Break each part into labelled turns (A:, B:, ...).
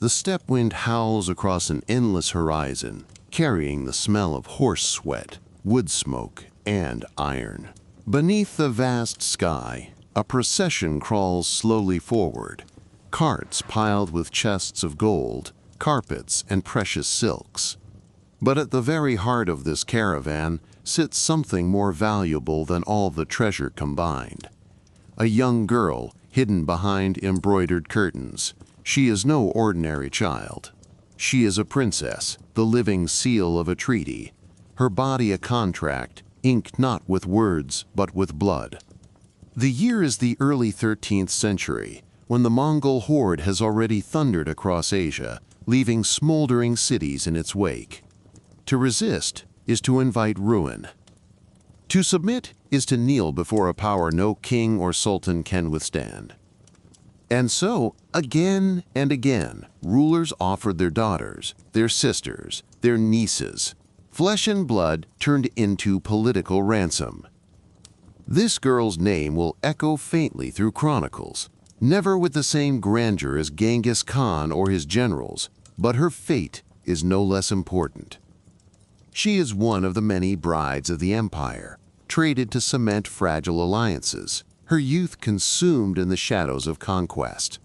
A: The steppe wind howls across an endless horizon, carrying the smell of horse sweat, wood smoke, and iron. Beneath the vast sky, a procession crawls slowly forward, carts piled with chests of gold, carpets, and precious silks. But at the very heart of this caravan sits something more valuable than all the treasure combined. A young girl hidden behind embroidered curtains. She is no ordinary child. She is a princess, the living seal of a treaty, her body a contract, inked not with words but with blood. The year is the early 13th century, when the Mongol horde has already thundered across Asia, leaving smoldering cities in its wake. To resist is to invite ruin. To submit is to kneel before a power no king or sultan can withstand. And so, again and again, rulers offered their daughters, their sisters, their nieces. Flesh and blood turned into political ransom. This girl's name will echo faintly through chronicles, never with the same grandeur as Genghis Khan or his generals, but her fate is no less important. She is one of the many brides of the empire, traded to cement fragile alliances, her youth consumed in the shadows of conquest.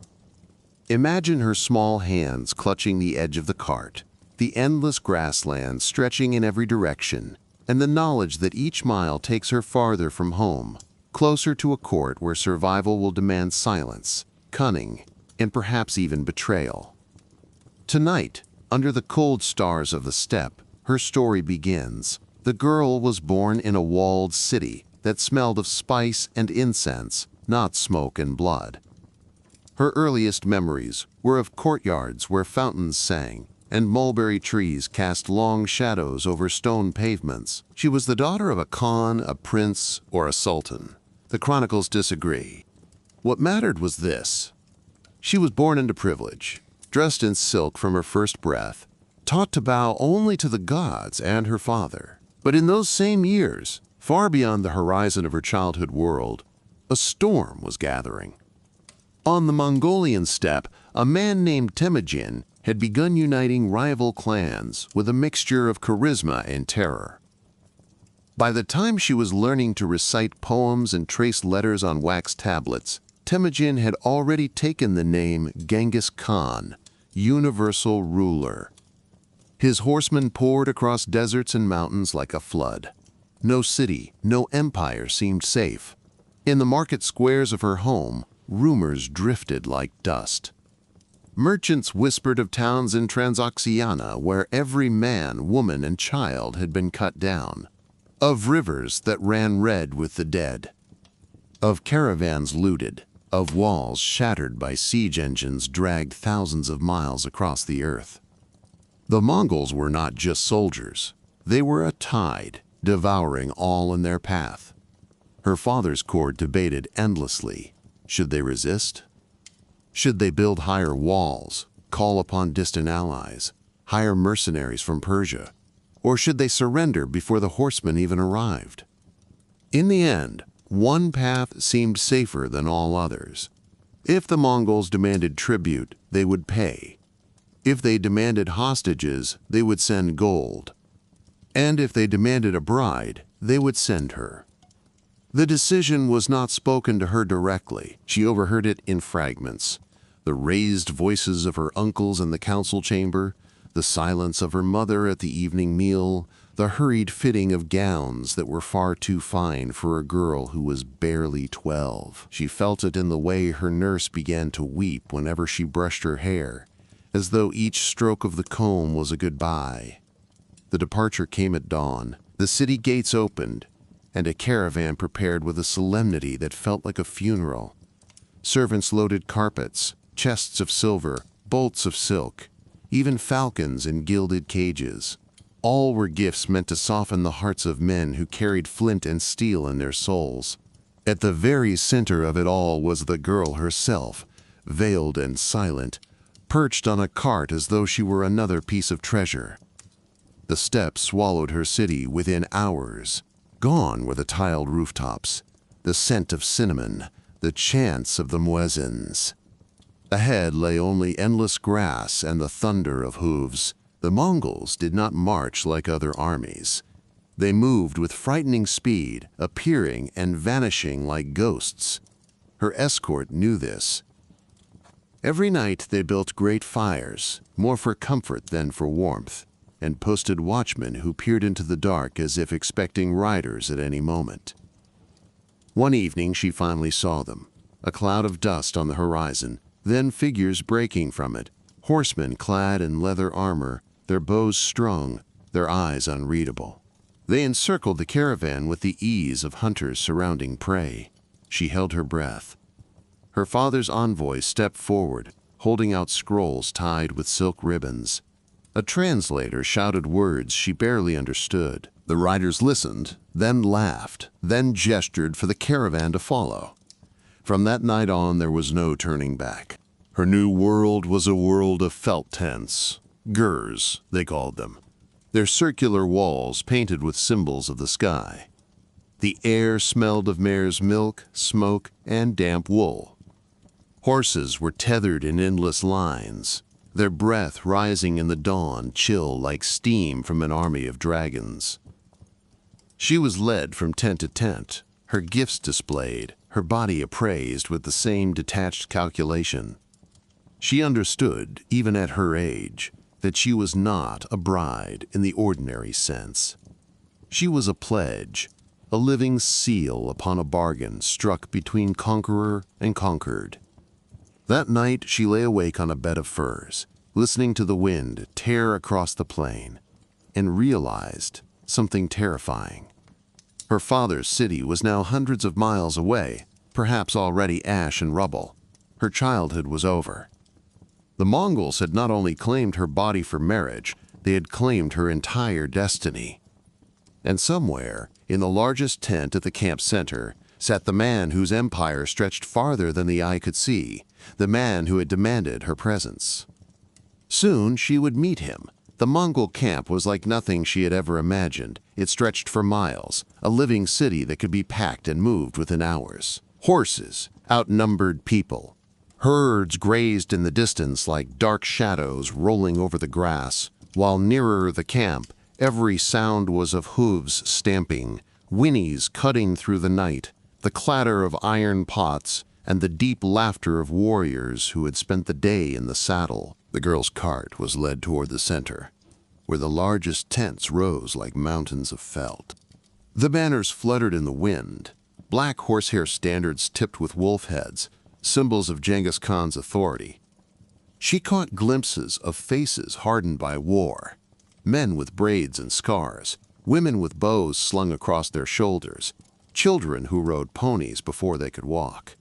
A: Imagine her small hands clutching the edge of the cart, the endless grasslands stretching in every direction, and the knowledge that each mile takes her farther from home, closer to a court where survival will demand silence, cunning, and perhaps even betrayal. Tonight, under the cold stars of the steppe, her story begins. The girl was born in a walled city that smelled of spice and incense, not smoke and blood. Her earliest memories were of courtyards where fountains sang and mulberry trees cast long shadows over stone pavements. She was the daughter of a khan, a prince, or a sultan. The chronicles disagree. What mattered was this: she was born into privilege, dressed in silk from her first breath, taught to bow only to the gods and her father. But in those same years, far beyond the horizon of her childhood world, a storm was gathering. On the Mongolian steppe, a man named Temujin had begun uniting rival clans with a mixture of charisma and terror. By the time she was learning to recite poems and trace letters on wax tablets, Temujin had already taken the name Genghis Khan, universal ruler. His horsemen poured across deserts and mountains like a flood. No city, no empire seemed safe. In the market squares of her home, rumors drifted like dust. Merchants whispered of towns in Transoxiana where every man, woman, and child had been cut down, of rivers that ran red with the dead, of caravans looted, of walls shattered by siege engines dragged thousands of miles across the earth. The Mongols were not just soldiers. They were a tide, devouring all in their path. Her father's court debated endlessly. Should they resist? Should they build higher walls, call upon distant allies, hire mercenaries from Persia? Or should they surrender before the horsemen even arrived? In the end, one path seemed safer than all others. If the Mongols demanded tribute, they would pay. If they demanded hostages, they would send gold. And if they demanded a bride, they would send her. The decision was not spoken to her directly. She overheard it in fragments. The raised voices of her uncles in the council chamber, the silence of her mother at the evening meal, the hurried fitting of gowns that were far too fine for a girl who was barely 12. She felt it in the way her nurse began to weep whenever she brushed her hair, as though each stroke of the comb was a goodbye. The departure came at dawn. The city gates opened, and a caravan prepared with a solemnity that felt like a funeral. Servants loaded carpets, chests of silver, bolts of silk, even falcons in gilded cages. All were gifts meant to soften the hearts of men who carried flint and steel in their souls. At the very center of it all was the girl herself, veiled and silent, perched on a cart as though she were another piece of treasure. The steppe swallowed her city within hours. Gone were the tiled rooftops, the scent of cinnamon, the chants of the muezzins. Ahead lay only endless grass and the thunder of hooves. The Mongols did not march like other armies. They moved with frightening speed, appearing and vanishing like ghosts. Her escort knew this. Every night they built great fires, more for comfort than for warmth, and posted watchmen who peered into the dark as if expecting riders at any moment. One evening she finally saw them, a cloud of dust on the horizon, then figures breaking from it, horsemen clad in leather armor, their bows strung, their eyes unreadable. They encircled the caravan with the ease of hunters surrounding prey. She held her breath. Her father's envoys stepped forward, holding out scrolls tied with silk ribbons. A translator shouted words she barely understood. The riders listened, then laughed, then gestured for the caravan to follow. From that night on, there was no turning back. Her new world was a world of felt tents, gurs, they called them, their circular walls painted with symbols of the sky. The air smelled of mare's milk, smoke, and damp wool. Horses were tethered in endless lines, their breath rising in the dawn chill like steam from an army of dragons. She was led from tent to tent, her gifts displayed, her body appraised with the same detached calculation. She understood, even at her age, that she was not a bride in the ordinary sense. She was a pledge, a living seal upon a bargain struck between conqueror and conquered. That night she lay awake on a bed of furs, listening to the wind tear across the plain, and realized something terrifying. Her father's city was now hundreds of miles away, perhaps already ash and rubble. Her childhood was over. The Mongols had not only claimed her body for marriage, they had claimed her entire destiny. And somewhere, in the largest tent at the camp center, sat the man whose empire stretched farther than the eye could see, the man who had demanded her presence. Soon she would meet him. The Mongol camp was like nothing she had ever imagined. It stretched for miles, a living city that could be packed and moved within hours. Horses, outnumbered people. Herds grazed in the distance like dark shadows rolling over the grass, while nearer the camp, every sound was of hooves stamping, whinnies cutting through the night, the clatter of iron pots, and the deep laughter of warriors who had spent the day in the saddle. The girl's cart was led toward the center, where the largest tents rose like mountains of felt. The banners fluttered in the wind, black horsehair standards tipped with wolf heads, symbols of Genghis Khan's authority. She caught glimpses of faces hardened by war, men with braids and scars, women with bows slung across their shoulders, children who rode ponies before they could walk.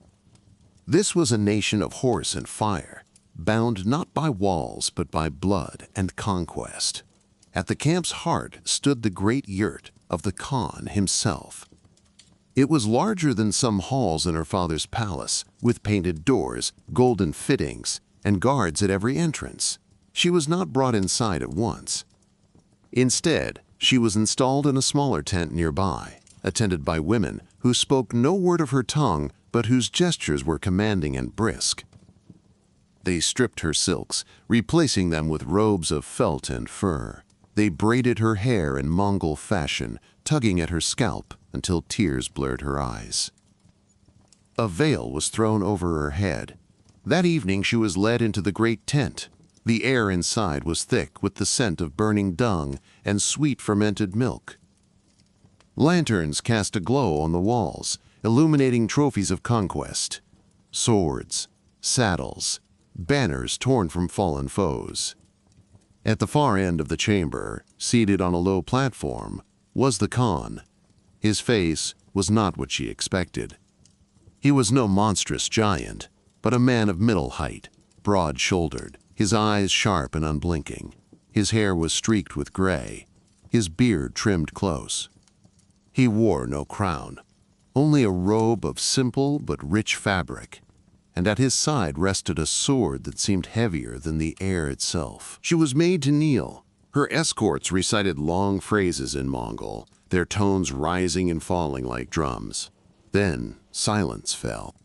A: This was a nation of horse and fire, bound not by walls but by blood and conquest. At the camp's heart stood the great yurt of the Khan himself. It was larger than some halls in her father's palace, with painted doors, golden fittings, and guards at every entrance. She was not brought inside at once. Instead, she was installed in a smaller tent nearby, attended by women who spoke no word of her tongue but whose gestures were commanding and brisk. They stripped her silks, replacing them with robes of felt and fur. They braided her hair in Mongol fashion, tugging at her scalp until tears blurred her eyes. A veil was thrown over her head. That evening she was led into the great tent. The air inside was thick with the scent of burning dung and sweet fermented milk. Lanterns cast a glow on the walls, illuminating trophies of conquest. Swords, saddles, banners torn from fallen foes. At the far end of the chamber, seated on a low platform, was the Khan. His face was not what she expected. He was no monstrous giant, but a man of middle height, broad-shouldered, his eyes sharp and unblinking. His hair was streaked with gray, his beard trimmed close. He wore no crown, only a robe of simple but rich fabric, and at his side rested a sword that seemed heavier than the air itself. She was made to kneel. Her escorts recited long phrases in Mongol, their tones rising and falling like drums. Then silence fell.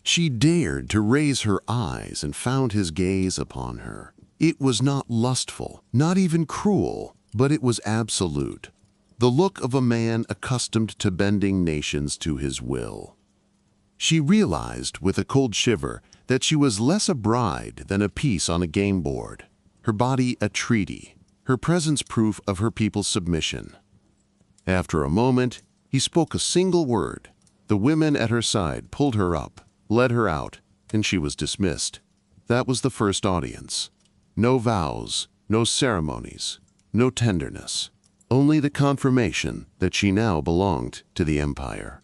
A: She dared to raise her eyes and found his gaze upon her. It was not lustful, not even cruel, but it was absolute. The look of a man accustomed to bending nations to his will. She realized with a cold shiver that she was less a bride than a piece on a game board, her body a treaty, her presence proof of her people's submission. After a moment, he spoke a single word. The women at her side pulled her up, led her out, and she was dismissed. That was the first audience. No vows, no ceremonies, no tenderness. Only the confirmation that she now belonged to the empire.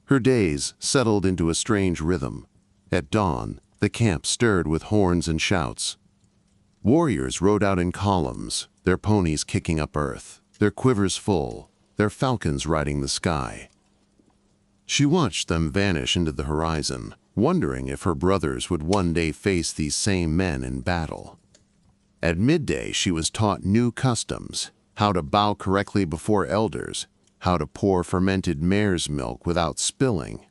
A: Her days settled into a strange rhythm. At dawn, the camp stirred with horns and shouts. Warriors rode out in columns, their ponies kicking up earth, their quivers full, their falcons riding the sky. She watched them vanish into the horizon, wondering if her brothers would one day face these same men in battle. At midday, she was taught new customs, how to bow correctly before elders, how to pour fermented mare's milk without spilling,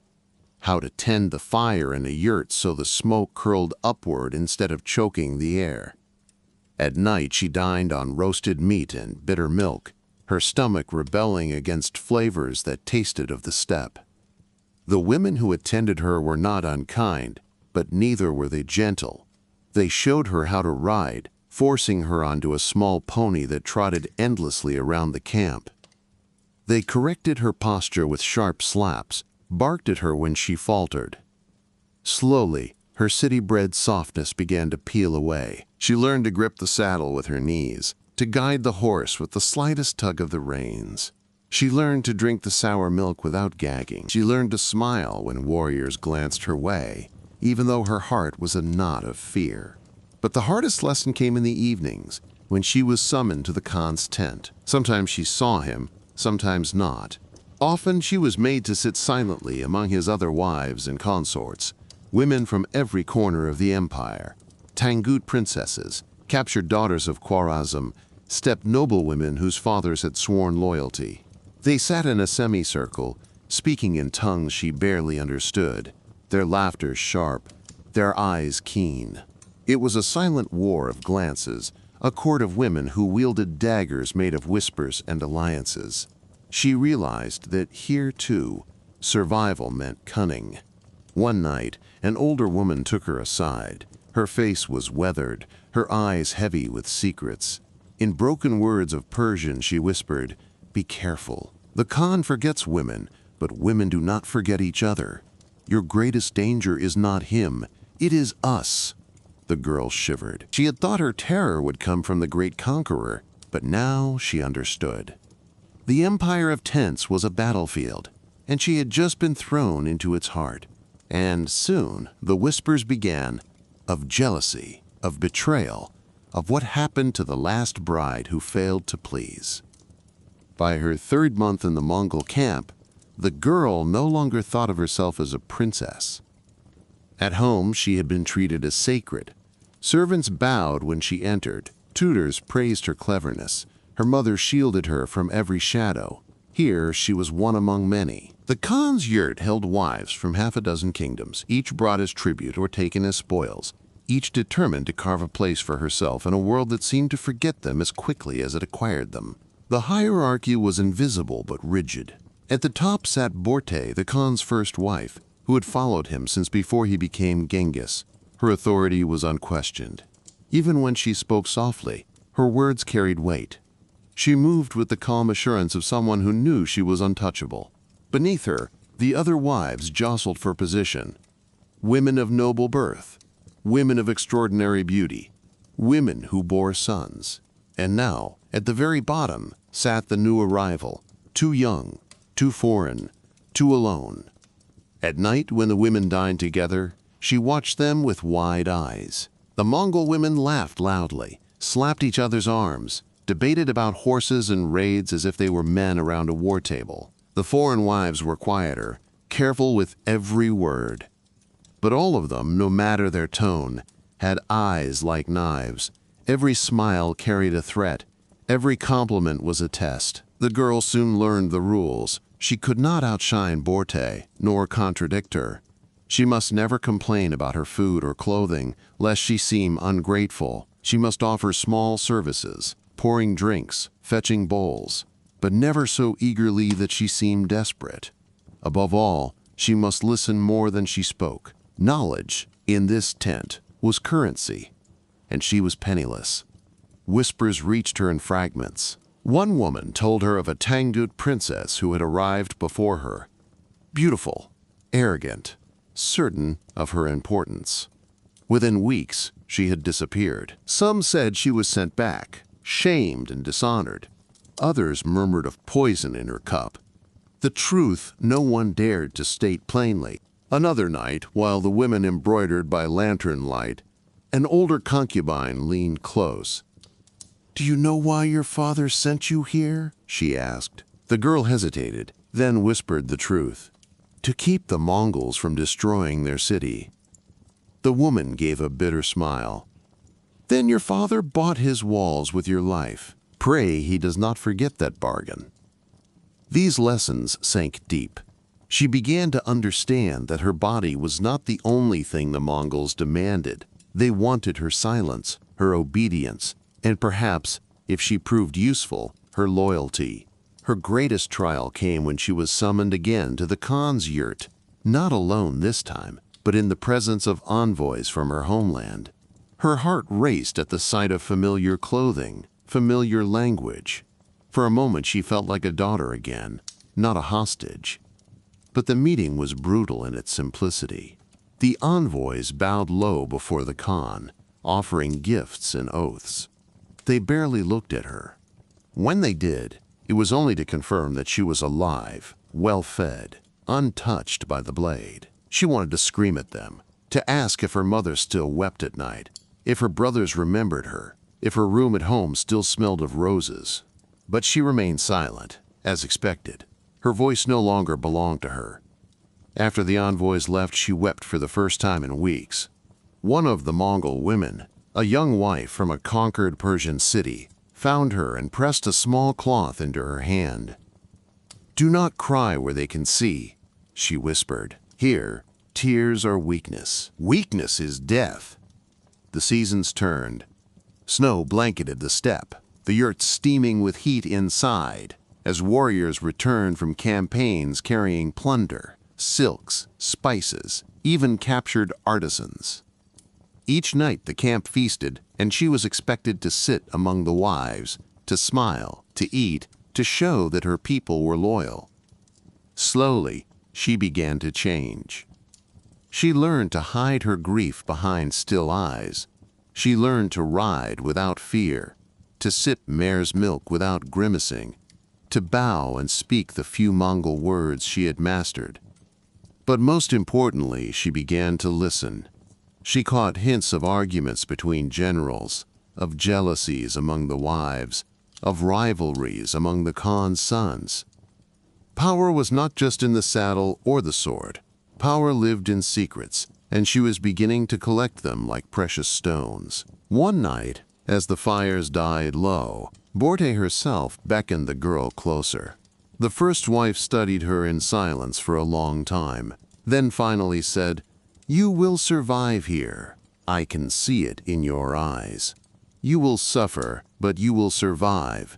A: how to tend the fire in a yurt so the smoke curled upward instead of choking the air. At night, she dined on roasted meat and bitter milk, her stomach rebelling against flavors that tasted of the steppe. The women who attended her were not unkind, but neither were they gentle. They showed her how to ride, forcing her onto a small pony that trotted endlessly around the camp. They corrected her posture with sharp slaps, barked at her when she faltered. Slowly, her city-bred softness began to peel away. She learned to grip the saddle with her knees, to guide the horse with the slightest tug of the reins. She learned to drink the sour milk without gagging. She learned to smile when warriors glanced her way, even though her heart was a knot of fear. But the hardest lesson came in the evenings, when she was summoned to the Khan's tent. Sometimes she saw him, sometimes not. Often she was made to sit silently among his other wives and consorts, women from every corner of the empire, Tangut princesses, captured daughters of Khwarazm, steppe noblewomen whose fathers had sworn loyalty. They sat in a semicircle, speaking in tongues she barely understood, their laughter sharp, their eyes keen. It was a silent war of glances, a court of women who wielded daggers made of whispers and alliances. She realized that here, too, survival meant cunning. One night, an older woman took her aside. Her face was weathered, her eyes heavy with secrets. In broken words of Persian, she whispered, "Be careful. The Khan forgets women, but women do not forget each other. Your greatest danger is not him, it is us." The girl shivered. She had thought her terror would come from the great conqueror, but now she understood. The empire of tents was a battlefield, and she had just been thrown into its heart. And soon the whispers began of jealousy, of betrayal, of what happened to the last bride who failed to please. By her third month in the Mongol camp, the girl no longer thought of herself as a princess. At home, she had been treated as sacred. Servants bowed when she entered, tutors praised her cleverness, her mother shielded her from every shadow. Here she was one among many. The Khan's yurt held wives from half a dozen kingdoms, each brought as tribute or taken as spoils, each determined to carve a place for herself in a world that seemed to forget them as quickly as it acquired them. The hierarchy was invisible but rigid. At the top sat Borte, the Khan's first wife, who had followed him since before he became Genghis. Her authority was unquestioned. Even when she spoke softly, her words carried weight. She moved with the calm assurance of someone who knew she was untouchable. Beneath her, the other wives jostled for position. Women of noble birth, women of extraordinary beauty, women who bore sons. And now, at the very bottom, sat the new arrival, too young, too foreign, too alone. At night, when the women dined together, she watched them with wide eyes. The Mongol women laughed loudly, slapped each other's arms, debated about horses and raids as if they were men around a war table. The foreign wives were quieter, careful with every word. But all of them, no matter their tone, had eyes like knives. Every smile carried a threat. Every compliment was a test. The girl soon learned the rules. She could not outshine Borte, nor contradict her. She must never complain about her food or clothing, lest she seem ungrateful. She must offer small services, pouring drinks, fetching bowls, but never so eagerly that she seemed desperate. Above all, she must listen more than she spoke. Knowledge, in this tent, was currency, and she was penniless. Whispers reached her in fragments. One woman told her of a Tangut princess who had arrived before her, beautiful, arrogant, certain of her importance. Within weeks, she had disappeared. Some said she was sent back, shamed and dishonored. Others murmured of poison in her cup. The truth no one dared to state plainly. Another night, while the women embroidered by lantern light, an older concubine leaned close. "Do you know why your father sent you here?" she asked. The girl hesitated, then whispered the truth. "To keep the Mongols from destroying their city." The woman gave a bitter smile. "Then your father bought his walls with your life. Pray he does not forget that bargain." These lessons sank deep. She began to understand that her body was not the only thing the Mongols demanded. They wanted her silence, her obedience, and perhaps, if she proved useful, her loyalty. Her greatest trial came when she was summoned again to the Khan's yurt, not alone this time, but in the presence of envoys from her homeland. Her heart raced at the sight of familiar clothing, familiar language. For a moment she felt like a daughter again, not a hostage. But the meeting was brutal in its simplicity. The envoys bowed low before the Khan, offering gifts and oaths. They barely looked at her. When they did, it was only to confirm that she was alive, well-fed, untouched by the blade. She wanted to scream at them, to ask if her mother still wept at night, if her brothers remembered her, if her room at home still smelled of roses. But she remained silent, as expected. Her voice no longer belonged to her. After the envoys left, she wept for the first time in weeks. One of the Mongol women, a young wife from a conquered Persian city, found her and pressed a small cloth into her hand. "Do not cry where they can see," she whispered. "Here, tears are weakness. Weakness is death." The seasons turned. Snow blanketed the steppe, the yurt steaming with heat inside, as warriors returned from campaigns carrying plunder, silks, spices, even captured artisans. Each night the camp feasted, and she was expected to sit among the wives, to smile, to eat, to show that her people were loyal. Slowly, she began to change. She learned to hide her grief behind still eyes. She learned to ride without fear, to sip mare's milk without grimacing, to bow and speak the few Mongol words she had mastered. But most importantly, she began to listen. She caught hints of arguments between generals, of jealousies among the wives, of rivalries among the Khan's sons. Power was not just in the saddle or the sword. Power lived in secrets, and she was beginning to collect them like precious stones. One night, as the fires died low, Borte herself beckoned the girl closer. The first wife studied her in silence for a long time, then finally said, "You will survive here. I can see it in your eyes. You will suffer, but you will survive.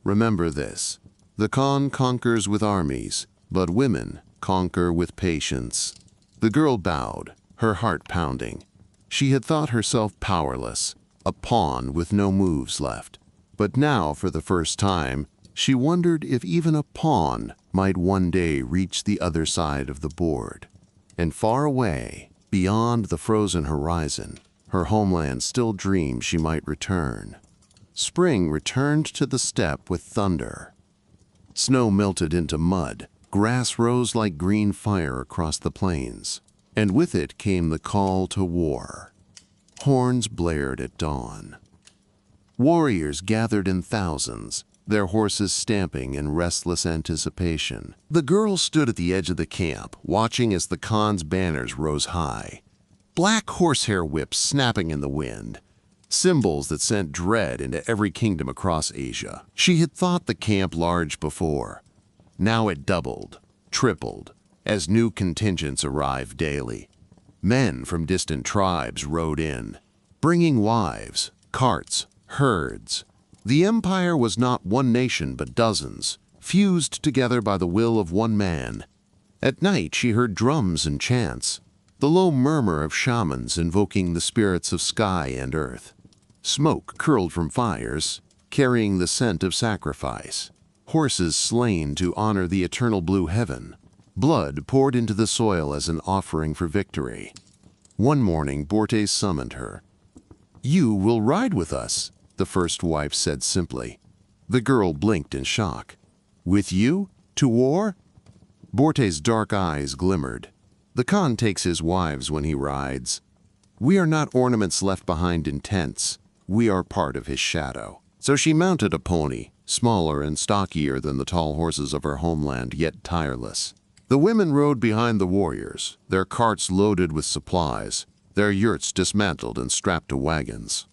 A: Remember this. The Khan conquers with armies, but women conquer with patience." The girl bowed, her heart pounding. She had thought herself powerless, a pawn with no moves left. But now, for the first time, she wondered if even a pawn might one day reach the other side of the board. And far away, beyond the frozen horizon, her homeland still dreamed she might return. Spring returned to the steppe with thunder. Snow melted into mud, grass rose like green fire across the plains, and with it came the call to war. Horns blared at dawn. Warriors gathered in thousands, their horses stamping in restless anticipation. The girl stood at the edge of the camp, watching as the Khan's banners rose high. Black horsehair whips snapping in the wind, symbols that sent dread into every kingdom across Asia. She had thought the camp large before. Now it doubled, tripled, as new contingents arrived daily. Men from distant tribes rode in, bringing wives, carts, herds. The empire was not one nation but dozens, fused together by the will of one man. At night she heard drums and chants, the low murmur of shamans invoking the spirits of sky and earth. Smoke curled from fires, carrying the scent of sacrifice. Horses slain to honor the eternal blue heaven. Blood poured into the soil as an offering for victory. One morning, Borte summoned her. "You will ride with us," the first wife said simply. The girl blinked in shock. "With you? To war?" Borte's dark eyes glimmered. "The Khan takes his wives when he rides. We are not ornaments left behind in tents. We are part of his shadow." So she mounted a pony, smaller and stockier than the tall horses of her homeland, yet tireless. The women rode behind the warriors, their carts loaded with supplies, their yurts dismantled and strapped to wagons.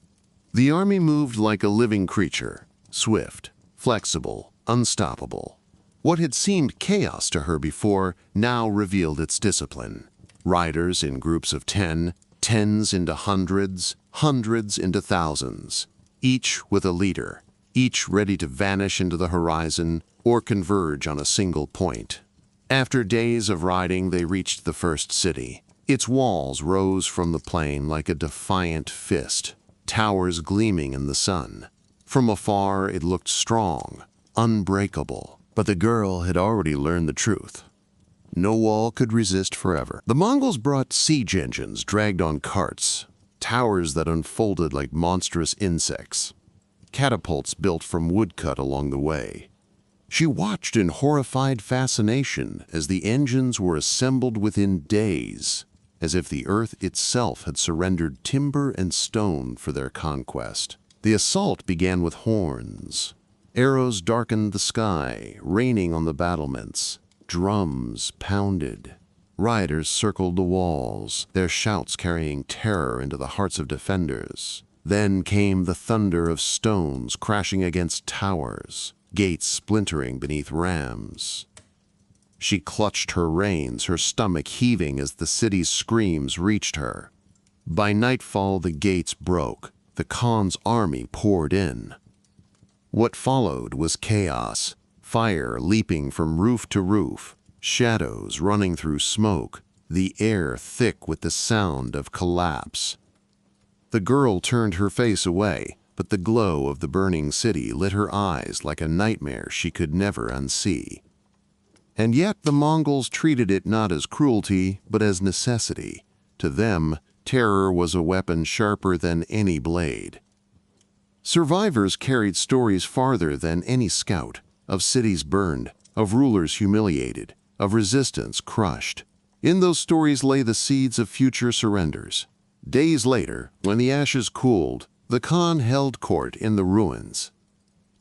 A: The army moved like a living creature, swift, flexible, unstoppable. What had seemed chaos to her before now revealed its discipline. Riders in groups of 10, tens into hundreds, hundreds into thousands, each with a leader, each ready to vanish into the horizon or converge on a single point. After days of riding, they reached the first city. Its walls rose from the plain like a defiant fist, towers gleaming in the sun. From afar, it looked strong, unbreakable. But the girl had already learned the truth. No wall could resist forever. The Mongols brought siege engines dragged on carts, towers that unfolded like monstrous insects, catapults built from woodcut along the way. She watched in horrified fascination as the engines were assembled within days, as if the earth itself had surrendered timber and stone for their conquest. The assault began with horns. Arrows darkened the sky, raining on the battlements. Drums pounded. Riders circled the walls, their shouts carrying terror into the hearts of defenders. Then came the thunder of stones crashing against towers, gates splintering beneath rams. She clutched her reins, her stomach heaving as the city's screams reached her. By nightfall, the gates broke. The Khan's army poured in. What followed was chaos, fire leaping from roof to roof, shadows running through smoke, the air thick with the sound of collapse. The girl turned her face away, but the glow of the burning city lit her eyes like a nightmare she could never unsee. And yet the Mongols treated it not as cruelty, but as necessity. To them, terror was a weapon sharper than any blade. Survivors carried stories farther than any scout, of cities burned, of rulers humiliated, of resistance crushed. In those stories lay the seeds of future surrenders. Days later, when the ashes cooled, the Khan held court in the ruins.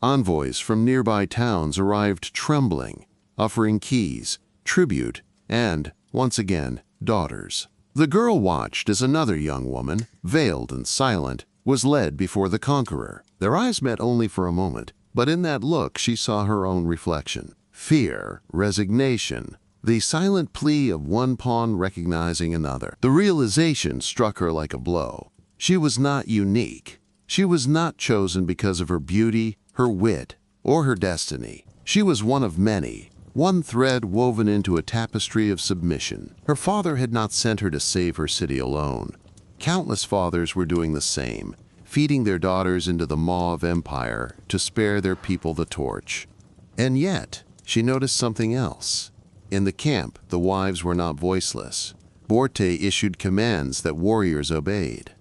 A: Envoys from nearby towns arrived trembling, offering keys, tribute, and, once again, daughters. The girl watched as another young woman, veiled and silent, was led before the conqueror. Their eyes met only for a moment, but in that look she saw her own reflection. Fear, resignation, the silent plea of one pawn recognizing another. The realization struck her like a blow. She was not unique. She was not chosen because of her beauty, her wit, or her destiny. She was one of many, one thread woven into a tapestry of submission. Her father had not sent her to save her city alone. Countless fathers were doing the same, feeding their daughters into the maw of empire to spare their people the torch. And yet, she noticed something else. In the camp, the wives were not voiceless. Borte issued commands that warriors obeyed.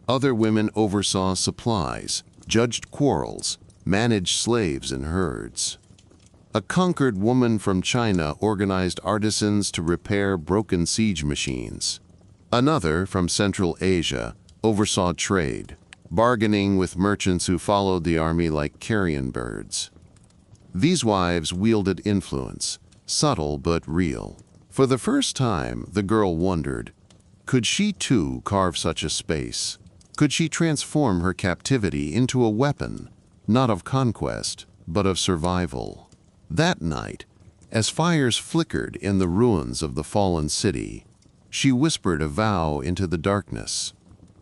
A: Other women oversaw supplies, judged quarrels, managed slaves and herds. A conquered woman from China organized artisans to repair broken siege machines. Another, from Central Asia, oversaw trade, bargaining with merchants who followed the army like carrion birds. These wives wielded influence, subtle but real. For the first time, the girl wondered, could she too carve such a space? Could she transform her captivity into a weapon, not of conquest, but of survival? That night, as fires flickered in the ruins of the fallen city, She whispered a vow into the darkness.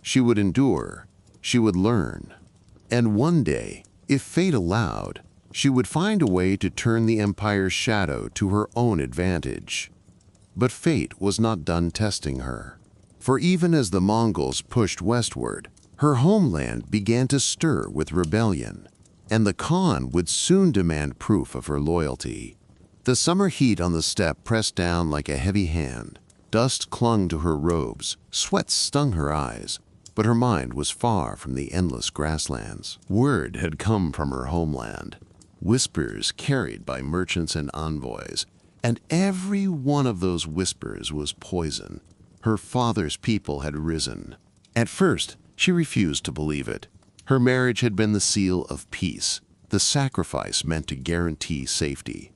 A: She would endure, she would learn, and one day, if fate allowed, she would find a way to turn the empire's shadow to her own advantage. But fate was not done testing her. For even as the Mongols pushed westward, her homeland began to stir with rebellion, and the Khan would soon demand proof of her loyalty. The summer heat on the steppe pressed down like a heavy hand. Dust clung to her robes, sweat stung her eyes, but her mind was far from the endless grasslands. Word had come from her homeland, whispers carried by merchants and envoys, and every one of those whispers was poison. Her father's people had risen. At first, she refused to believe it. Her marriage had been the seal of peace, the sacrifice meant to guarantee safety.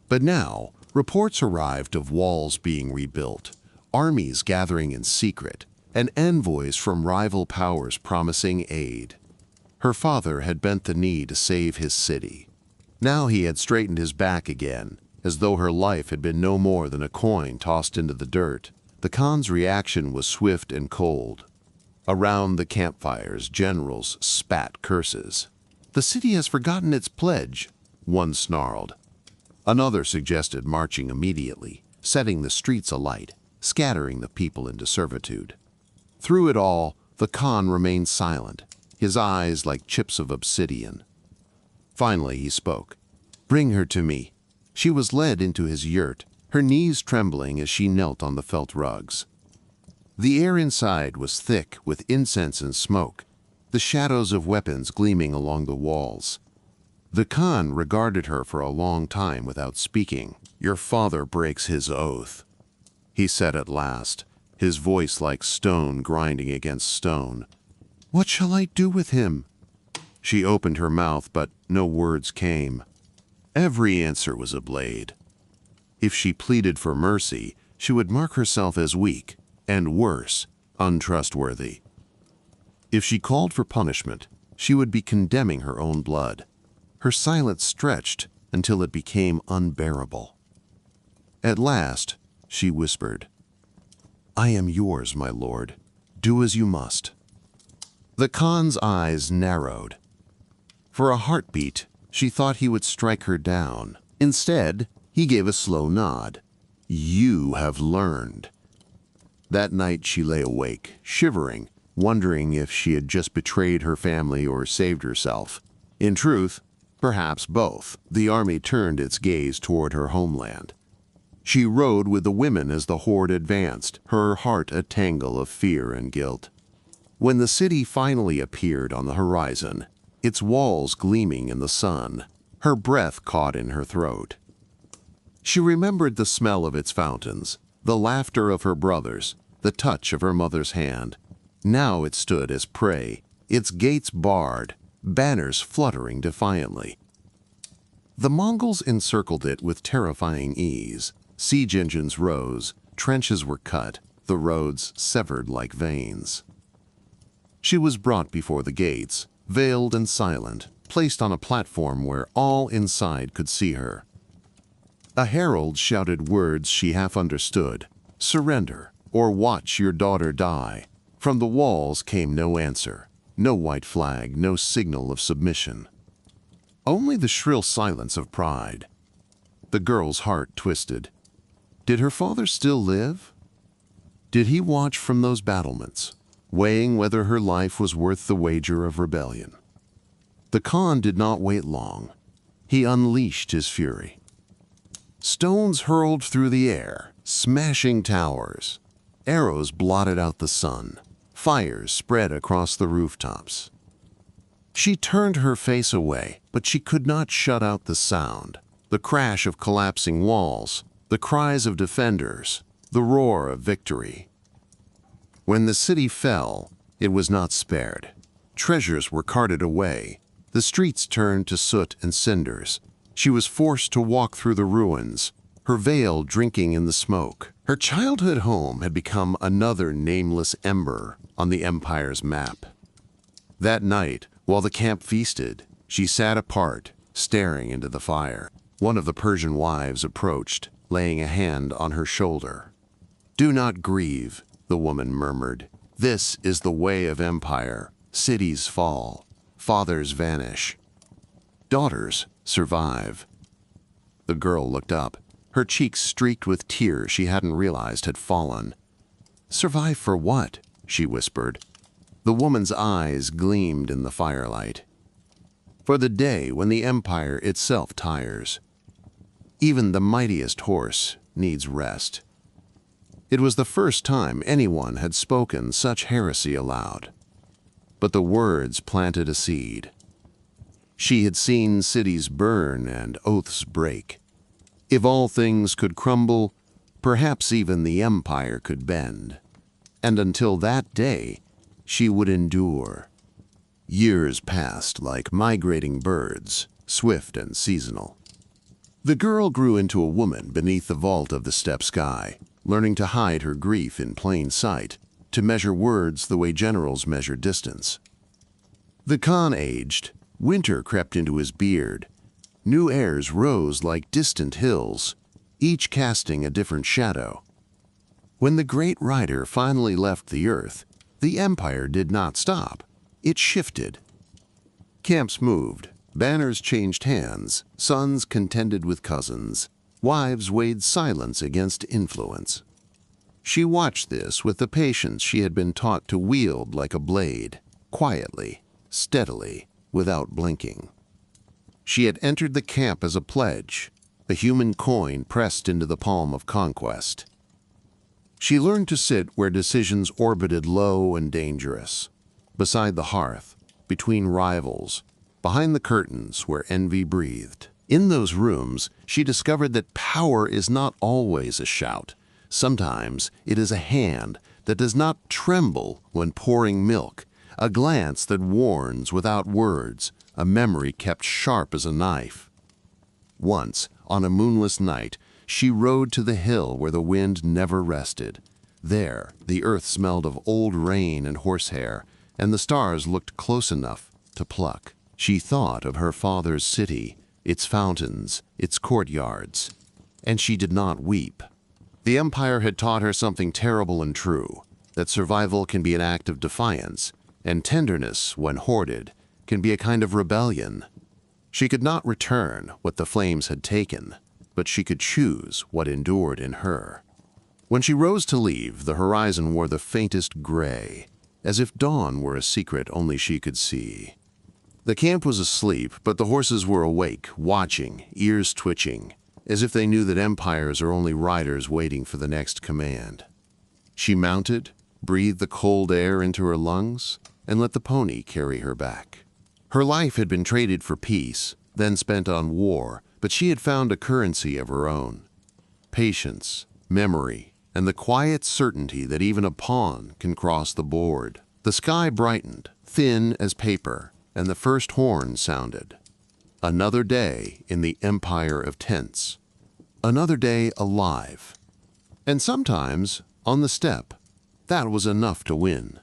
A: But now, reports arrived of walls being rebuilt, armies gathering in secret, and envoys from rival powers promising aid. Her father had bent the knee to save his city. Now he had straightened his back again, as though her life had been no more than a coin tossed into the dirt. The Khan's reaction was swift and cold. Around the campfires, generals spat curses. "The city has forgotten its pledge," one snarled. Another suggested marching immediately, setting the streets alight, scattering the people into servitude. Through it all, the Khan remained silent, his eyes like chips of obsidian. Finally he spoke. "Bring her to me." She was led into his yurt, her knees trembling as she knelt on the felt rugs. The air inside was thick with incense and smoke, the shadows of weapons gleaming along the walls. The Khan regarded her for a long time without speaking. "Your father breaks his oath," he said at last, his voice like stone grinding against stone. "What shall I do with him?" She opened her mouth, but no words came. Every answer was a blade. If she pleaded for mercy, she would mark herself as weak, and worse, untrustworthy. If she called for punishment, she would be condemning her own blood. Her silence stretched until it became unbearable. At last, she whispered, "I am yours, my lord. Do as you must." The Khan's eyes narrowed. For a heartbeat, she thought he would strike her down. Instead, he gave a slow nod. "You have learned." That night she lay awake, shivering, wondering if she had just betrayed her family or saved herself. In truth, perhaps both. The army turned its gaze toward her homeland. She rode with the women as the horde advanced, her heart a tangle of fear and guilt. When the city finally appeared on the horizon, its walls gleaming in the sun, her breath caught in her throat. She remembered the smell of its fountains, the laughter of her brothers, the touch of her mother's hand. Now it stood as prey, its gates barred, banners fluttering defiantly. The Mongols encircled it with terrifying ease. Siege engines rose, trenches were cut, the roads severed like veins. She was brought before the gates, veiled and silent, placed on a platform where all inside could see her. A herald shouted words she half understood, "Surrender, or watch your daughter die." From the walls came no answer, no white flag, no signal of submission. Only the shrill silence of pride. The girl's heart twisted. Did her father still live? Did he watch from those battlements, weighing whether her life was worth the wager of rebellion? The Khan did not wait long. He unleashed his fury. Stones hurled through the air, smashing towers. Arrows blotted out the sun. Fires spread across the rooftops. She turned her face away, but she could not shut out the sound. The crash of collapsing walls, the cries of defenders, the roar of victory. When the city fell, it was not spared. Treasures were carted away. The streets turned to soot and cinders. She was forced to walk through the ruins, her veil drinking in the smoke. Her childhood home had become another nameless ember on the empire's map. That night, while the camp feasted, she sat apart, staring into the fire. One of the Persian wives approached, laying a hand on her shoulder. "Do not grieve," the woman murmured. "This is the way of empire. Cities fall. Fathers vanish. Daughters survive." The girl looked up, her cheeks streaked with tears she hadn't realized had fallen. "Survive for what?" she whispered. The woman's eyes gleamed in the firelight. "For the day when the empire itself tires. Even the mightiest horse needs rest." It was the first time anyone had spoken such heresy aloud. But the words planted a seed. She had seen cities burn and oaths break. If all things could crumble, perhaps even the empire could bend. And until that day, she would endure. Years passed like migrating birds, swift and seasonal. The girl grew into a woman beneath the vault of the steppe sky, learning to hide her grief in plain sight, to measure words the way generals measure distance. The Khan aged, winter crept into his beard. New airs rose like distant hills, each casting a different shadow. When the great rider finally left the earth, the empire did not stop. It shifted. Camps moved, banners changed hands, sons contended with cousins, wives weighed silence against influence. She watched this with the patience she had been taught to wield like a blade, quietly, steadily, without blinking. She had entered the camp as a pledge, a human coin pressed into the palm of conquest. She learned to sit where decisions orbited low and dangerous, beside the hearth, between rivals, behind the curtains where envy breathed. In those rooms, she discovered that power is not always a shout. Sometimes it is a hand that does not tremble when pouring milk, a glance that warns without words, a memory kept sharp as a knife. Once, on a moonless night, she rode to the hill where the wind never rested. There, the earth smelled of old rain and horsehair, and the stars looked close enough to pluck. She thought of her father's city, its fountains, its courtyards, and she did not weep. The empire had taught her something terrible and true, that survival can be an act of defiance, and tenderness, when hoarded, can be a kind of rebellion. She could not return what the flames had taken, but she could choose what endured in her. When she rose to leave, the horizon wore the faintest gray, as if dawn were a secret only she could see. The camp was asleep, but the horses were awake, watching, ears twitching, as if they knew that empires are only riders waiting for the next command. She mounted, breathed the cold air into her lungs, and let the pony carry her back. Her life had been traded for peace, then spent on war, but she had found a currency of her own. Patience, memory, and the quiet certainty that even a pawn can cross the board. The sky brightened, thin as paper, and the first horn sounded. Another day in the empire of tents. Another day alive. And sometimes, on the steppe, that was enough to win.